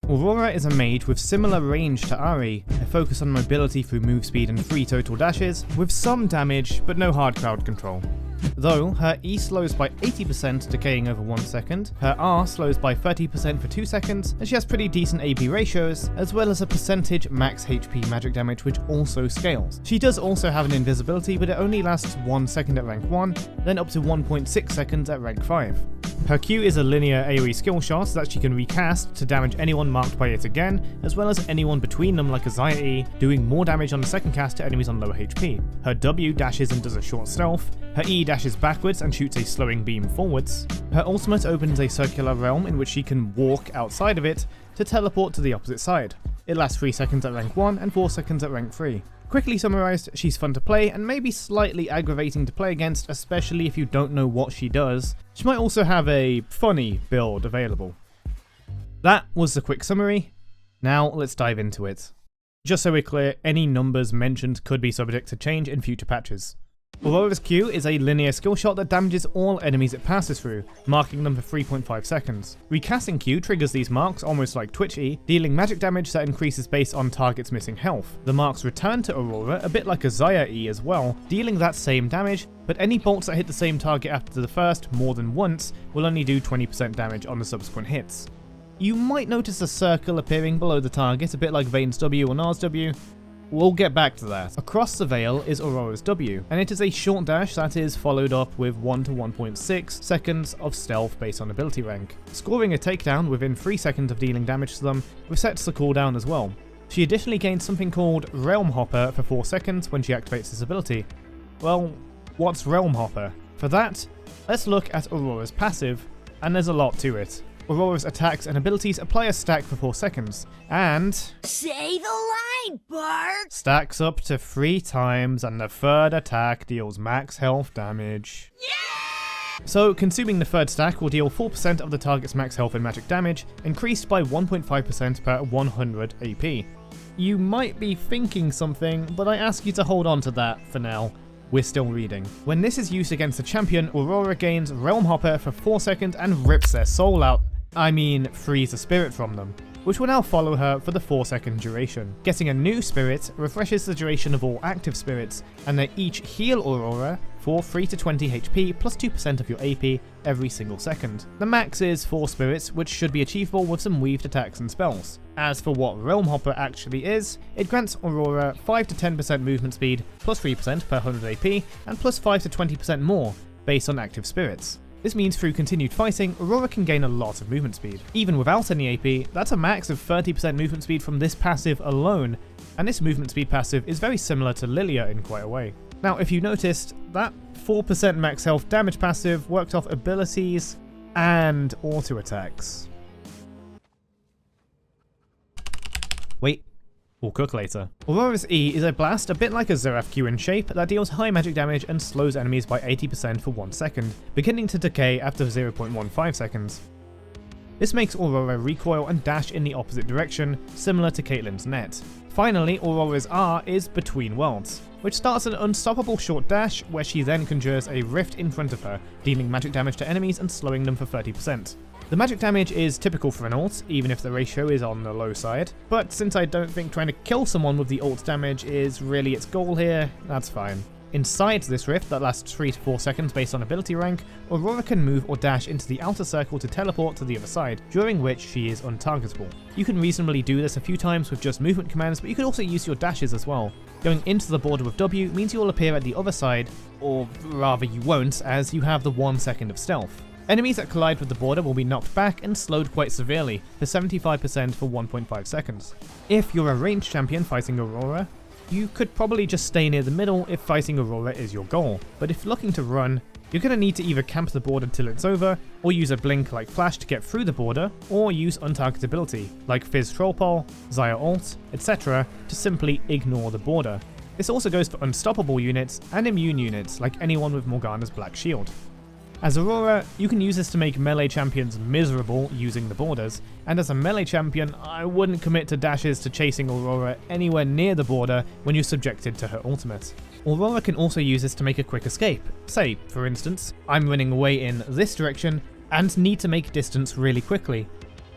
Aurora is a mage with similar range to Ahri, a focus on mobility through move speed and 3 total dashes, with some damage but no hard crowd control. Though, her E slows by 80% decaying over 1 second, her R slows by 30% for 2 seconds, and she has pretty decent AP ratios, as well as a percentage max HP magic damage which also scales. She does also have an invisibility, but it only lasts 1 second at rank 1, then up to 1.6 seconds at rank 5. Her Q is a linear AoE skill shot that she can recast to damage anyone marked by it again, as well as anyone between them like a Xayah E, doing more damage on the second cast to enemies on lower HP. Her W dashes and does a short stealth, her E dashes backwards and shoots a slowing beam forwards. Her ultimate opens a circular realm in which she can walk outside of it to teleport to the opposite side. It lasts 3 seconds at rank 1 and 4 seconds at rank 3. Quickly summarized, she's fun to play and maybe slightly aggravating to play against, especially if you don't know what she does. She might also have a funny build available. That was the quick summary. Now let's dive into it. Just so we're clear, any numbers mentioned could be subject to change in future patches. Aurora's Q is a linear skill shot that damages all enemies it passes through, marking them for 3.5 seconds. Recasting Q triggers these marks almost like Twitch E, dealing magic damage that increases based on target's missing health. The marks return to Aurora a bit like a Xayah E as well, dealing that same damage, but any bolts that hit the same target after the first more than once will only do 20% damage on the subsequent hits. You might notice a circle appearing below the target, a bit like Vayne's W or Nars W. We'll get back to that. Across the veil is Aurora's W, and it is a short dash that is followed up with 1 to 1.6 seconds of stealth based on ability rank. Scoring a takedown within 3 seconds of dealing damage to them resets the cooldown as well. She additionally gains something called Realm Hopper for 4 seconds when she activates this ability. Well, what's Realm Hopper? For that, let's look at Aurora's passive, and there's a lot to it. Aurora's attacks and abilities apply a stack for 4 seconds, and say the line, Bart! Stacks up to 3 times, and the third attack deals max health damage. Yeah! So, consuming the third stack will deal 4% of the target's max health and magic damage, increased by 1.5% per 100 AP. You might be thinking something, but I ask you to hold on to that for now. We're still reading. When this is used against a champion, Aurora gains Realm Hopper for 4 seconds and rips their soul out. I mean, frees a spirit from them, which will now follow her for the 4-second duration. Getting a new spirit refreshes the duration of all active spirits, and they each heal Aurora for 3 to 20 HP plus 2% of your AP every single second. The max is 4 spirits, which should be achievable with some weaved attacks and spells. As for what Realm Hopper actually is, it grants Aurora 5 to 10% movement speed, plus 3% per 100 AP, and plus 5 to 20% more based on active spirits. This means through continued fighting, Aurora can gain a lot of movement speed. Even without any AP, that's a max of 30% movement speed from this passive alone, and this movement speed passive is very similar to Lilia in quite a way. Now, if you noticed, that 4% max health damage passive worked off abilities and auto attacks. Wait. We'll cook later. Aurora's E is a blast a bit like a Xerath Q in shape that deals high magic damage and slows enemies by 80% for 1 second, beginning to decay after 0.15 seconds. This makes Aurora recoil and dash in the opposite direction, similar to Caitlyn's net. Finally, Aurora's R is Between Worlds, which starts an unstoppable short dash where she then conjures a rift in front of her, dealing magic damage to enemies and slowing them for 30%. The magic damage is typical for an ult, even if the ratio is on the low side, but since I don't think trying to kill someone with the ult damage is really its goal here, that's fine. Inside this rift that lasts 3 to 4 seconds based on ability rank, Aurora can move or dash into the outer circle to teleport to the other side, during which she is untargetable. You can reasonably do this a few times with just movement commands, but you could also use your dashes as well. Going into the border with W means you will appear at the other side, or rather you won't, as you have the 1 second of stealth. Enemies that collide with the border will be knocked back and slowed quite severely, for 75% for 1.5 seconds. If you're a ranged champion fighting Aurora, you could probably just stay near the middle if fighting Aurora is your goal, but if looking to run, you're going to need to either camp the border till it's over, or use a blink like Flash to get through the border, or use untargetability, like Fizz Troll Pole, Xayah ult, etc. to simply ignore the border. This also goes for unstoppable units and immune units like anyone with Morgana's Black Shield. As Aurora, you can use this to make melee champions miserable using the borders, and as a melee champion, I wouldn't commit to dashes to chasing Aurora anywhere near the border when you're subjected to her ultimate. Aurora can also use this to make a quick escape. Say, for instance, I'm running away in this direction and need to make distance really quickly.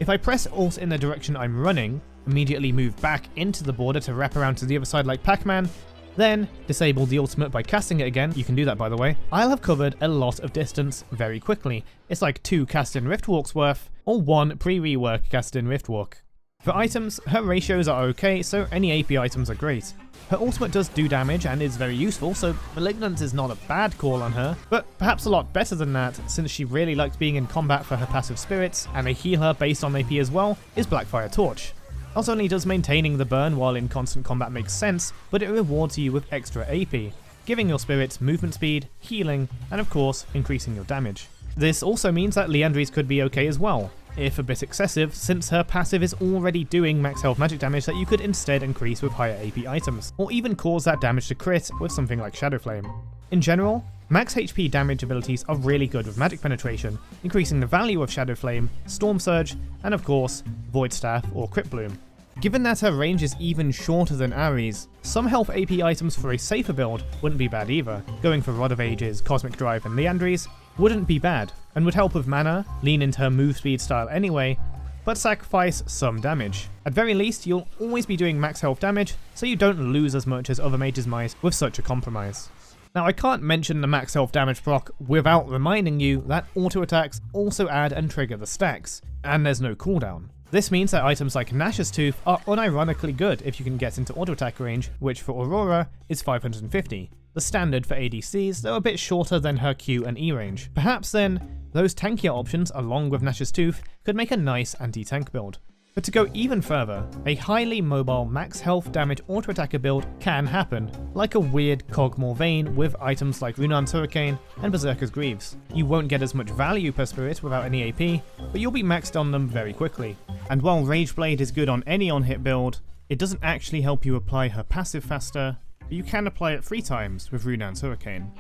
If I press Alt in the direction I'm running, immediately move back into the border to wrap around to the other side like Pac-Man, then disable the ultimate by casting it again, you can do that by the way, I'll have covered a lot of distance very quickly. It's like 2 cast-in rift walks worth, or 1 pre-rework cast-in rift walk. For items, her ratios are okay, so any AP items are great. Her ultimate does do damage and is very useful, so Malignant is not a bad call on her, but perhaps a lot better than that, since she really likes being in combat for her passive spirits, and a healer based on AP as well, is Blackfire Torch. Not only does maintaining the burn while in constant combat make sense, but it rewards you with extra AP, giving your spirits movement speed, healing, and of course, increasing your damage. This also means that Liandry's could be okay as well, if a bit excessive, since her passive is already doing max health magic damage that you could instead increase with higher AP items, or even cause that damage to crit with something like Shadow Flame. In general, max HP damage abilities are really good with magic penetration, increasing the value of Shadow Flame, Storm Surge, and of course, Void Staff or Crit Bloom. Given that her range is even shorter than Ahri's, some health AP items for a safer build wouldn't be bad either. Going for Rod of Ages, Cosmic Drive, and Liandry's wouldn't be bad, and would help with mana, lean into her move speed style anyway, but sacrifice some damage. At very least, you'll always be doing max health damage, so you don't lose as much as other mages might with such a compromise. Now I can't mention the max health damage proc without reminding you that auto attacks also add and trigger the stacks, and there's no cooldown. This means that items like Nash's Tooth are unironically good if you can get into auto attack range, which for Aurora is 550. The standard for ADCs, though a bit shorter than her Q and E range. Perhaps then, those tankier options along with Nash's Tooth could make a nice anti-tank build. But to go even further, a highly mobile max health damage auto attacker build can happen, like a weird Cogmore vein with items like Runan's Hurricane and Berserker's Greaves. You won't get as much value per spirit without any AP, but you'll be maxed on them very quickly. And while Rageblade is good on any on-hit build, it doesn't actually help you apply her passive faster, but you can apply it 3 times with Runan's Hurricane.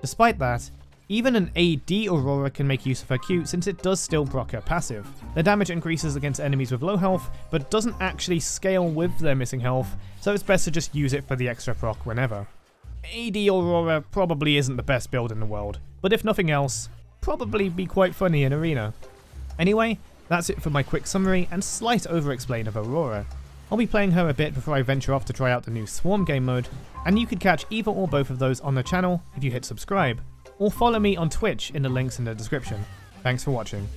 Despite that, even an AD Aurora can make use of her Q since it does still proc her passive. The damage increases against enemies with low health, but doesn't actually scale with their missing health, so it's best to just use it for the extra proc whenever. AD Aurora probably isn't the best build in the world, but if nothing else, probably be quite funny in Arena. Anyway, that's it for my quick summary and slight over-explain of Aurora. I'll be playing her a bit before I venture off to try out the new Swarm game mode, and you can catch either or both of those on the channel if you hit subscribe, or follow me on Twitch in the links in the description. Thanks for watching.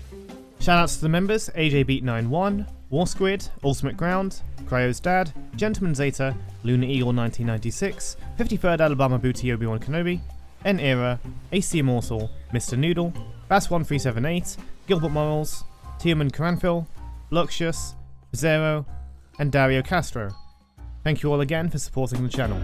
Shoutouts to the members AJBeat91, Warsquid, Ultimate Ground, Cryo's Dad, Gentleman Zeta, Lunar Eagle 1996, 53rd Alabama Booty Obi-Wan Kenobi, N Era, AC Immortal, Mr. Noodle, Bass1378, Gilbert Morals, Tierman Caranfil, Luxius, Zero, and Dario Castro. Thank you all again for supporting the channel.